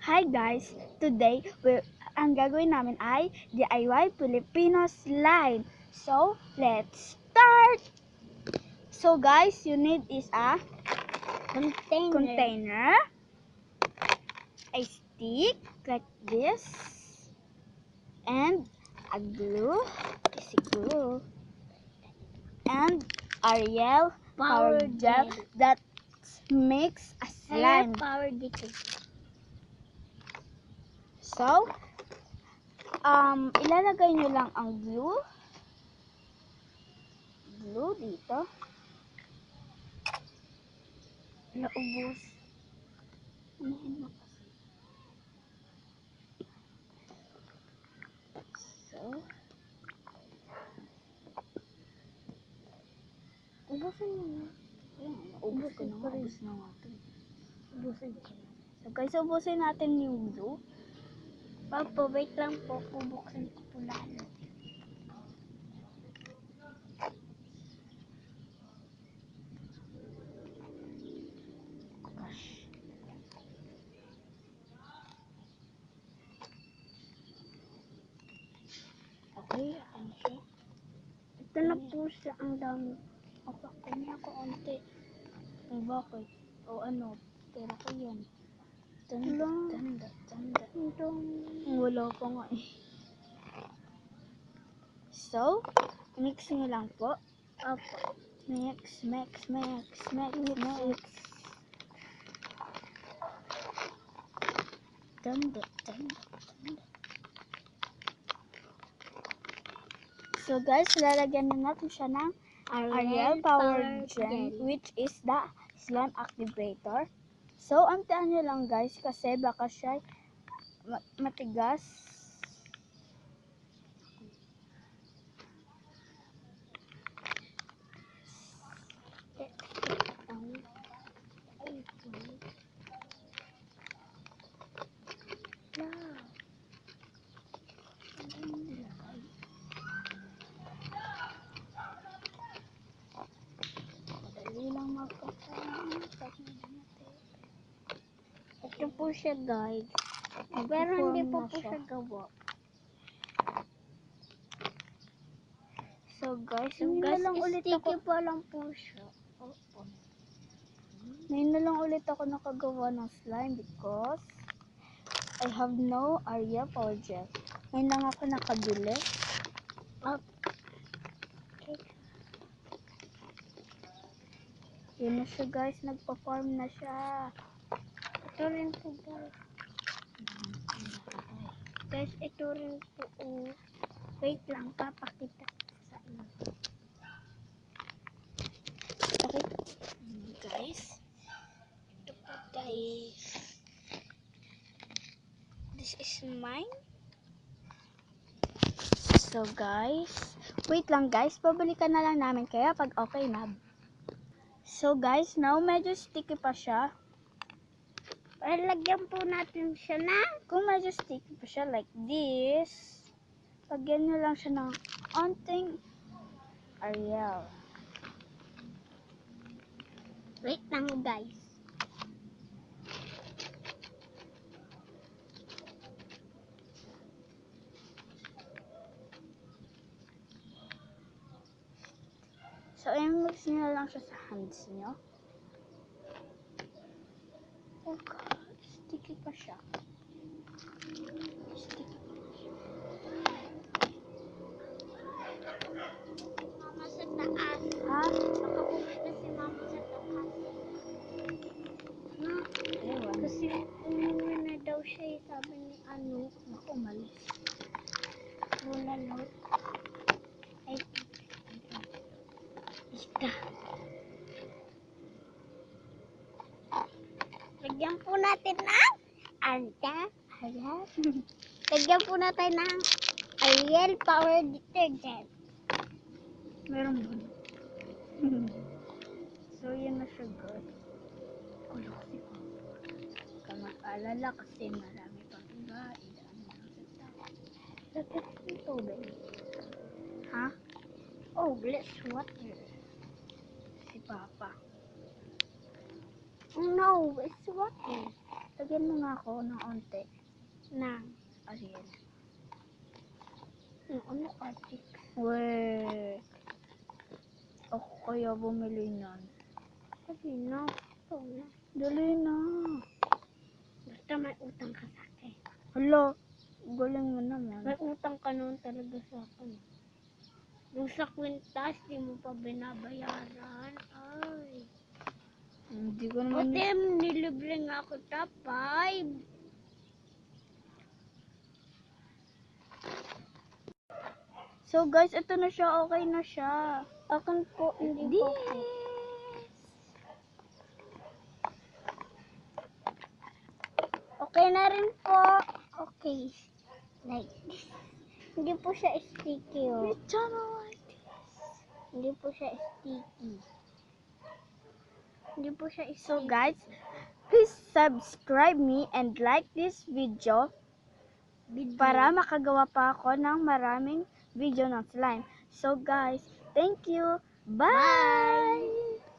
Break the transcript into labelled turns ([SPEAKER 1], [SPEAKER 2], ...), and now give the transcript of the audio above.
[SPEAKER 1] Hi guys! Today, ang gagawin namin ay DIY Filipino slime. So, let's start! So guys, you need is a container, a stick like this, and a glue, and Ariel power gel that makes a slime. So, ilalagay nyo lang ang glue dito. Naubos. Unahin mo kasi. So, ubusin mo na. Ubus ko na nga. Ubus na nga ito. Ubusin ko na. So guys, ubusin natin yung glue.
[SPEAKER 2] Papa, wait lang po. Bubuksan ko po lalo.
[SPEAKER 1] Okay, ano siya?
[SPEAKER 2] Ito na po siya. Ang dami.
[SPEAKER 1] Papakpan niya ako onti. Ay, bakit? O ano? Pero ko yan. Tanda. Wala pa nga eh. So, mix nyo lang po.
[SPEAKER 2] Opo.
[SPEAKER 1] Mix. Tanda. So guys, lalagyan na natin siya ng Ariel Power Gel, which is the slime activator. So, antayan nyo lang guys, kasi baka siya matigas. Madali lang
[SPEAKER 2] Ito po siya, guys. Pero hindi po siya gawa.
[SPEAKER 1] So guys,
[SPEAKER 2] sticky pa lang po siya. Opo.
[SPEAKER 1] Ngayon na lang ulit ako nakagawa ng slime because I have no Ariel Power Gel. Ngayon lang ako nakabili. Yun na siya guys, nagpa-form na siya.
[SPEAKER 2] Ito rin po, guys. Guys, ito rin po. Wait lang, papakita ko sa inyo.
[SPEAKER 1] Okay. Guys. Ito po guys. This is mine. So guys, wait lang guys, pabalikan na lang namin kaya pag okay na. So guys, now medyo sticky pa siya.
[SPEAKER 2] Lagyan po natin siya na.
[SPEAKER 1] Kung medyo sticky pa siya like this, lagyan nyo lang siya ng onting Ariel.
[SPEAKER 2] Wait lang, guys.
[SPEAKER 1] So, i-mix nyo lang siya sa hands nyo. Oh God, sticky pa siya.
[SPEAKER 2] Mama sa taas.
[SPEAKER 1] Ha?
[SPEAKER 2] Nakapunta si mama sa taas.
[SPEAKER 1] Ewan.
[SPEAKER 2] Kasi umuwi na daw siya, sabi ni ano.
[SPEAKER 1] Naku, umalis.
[SPEAKER 2] Wala no. Ay, ika. Lagyan po natin ng Lagyan po natin ng Ariel Power Detergent.
[SPEAKER 1] Meron ba? So, yun na siya guys. Ulo kasi ko. Kamaalala kasi marami pang iba. Idaan mo lang sa taas. Lagyan mo yung tubig. Ha?
[SPEAKER 2] Oh, let's water.
[SPEAKER 1] Si Papa.
[SPEAKER 2] Oh no, it's water.
[SPEAKER 1] Lagyan mo nga ako ng onte.
[SPEAKER 2] Na.
[SPEAKER 1] Ariel.
[SPEAKER 2] Yung ano ka, chicks?
[SPEAKER 1] Weh. Ako kaya bumili nan.
[SPEAKER 2] Sabi na. Ito na.
[SPEAKER 1] Dali na.
[SPEAKER 2] Basta may utang ka sa akin.
[SPEAKER 1] Hala. Galing mo naman.
[SPEAKER 2] May utang ka noon talaga sa akin. Yung sa kwintas, di mo pa binabayaran. Ay.
[SPEAKER 1] Hindi ko naman
[SPEAKER 2] Buti nilibre nga ako ta 5.
[SPEAKER 1] So guys, ito na siya. Okay na siya.
[SPEAKER 2] Akin po, hindi po po. Okay na rin po. Okay. Like this. Hindi po siya sticky, oh. Hindi po siya sticky. Hindi po siya sticky.
[SPEAKER 1] So guys, please subscribe me and like this video para makagawa pa ako ng maraming video ng slime. So guys, thank you. Bye!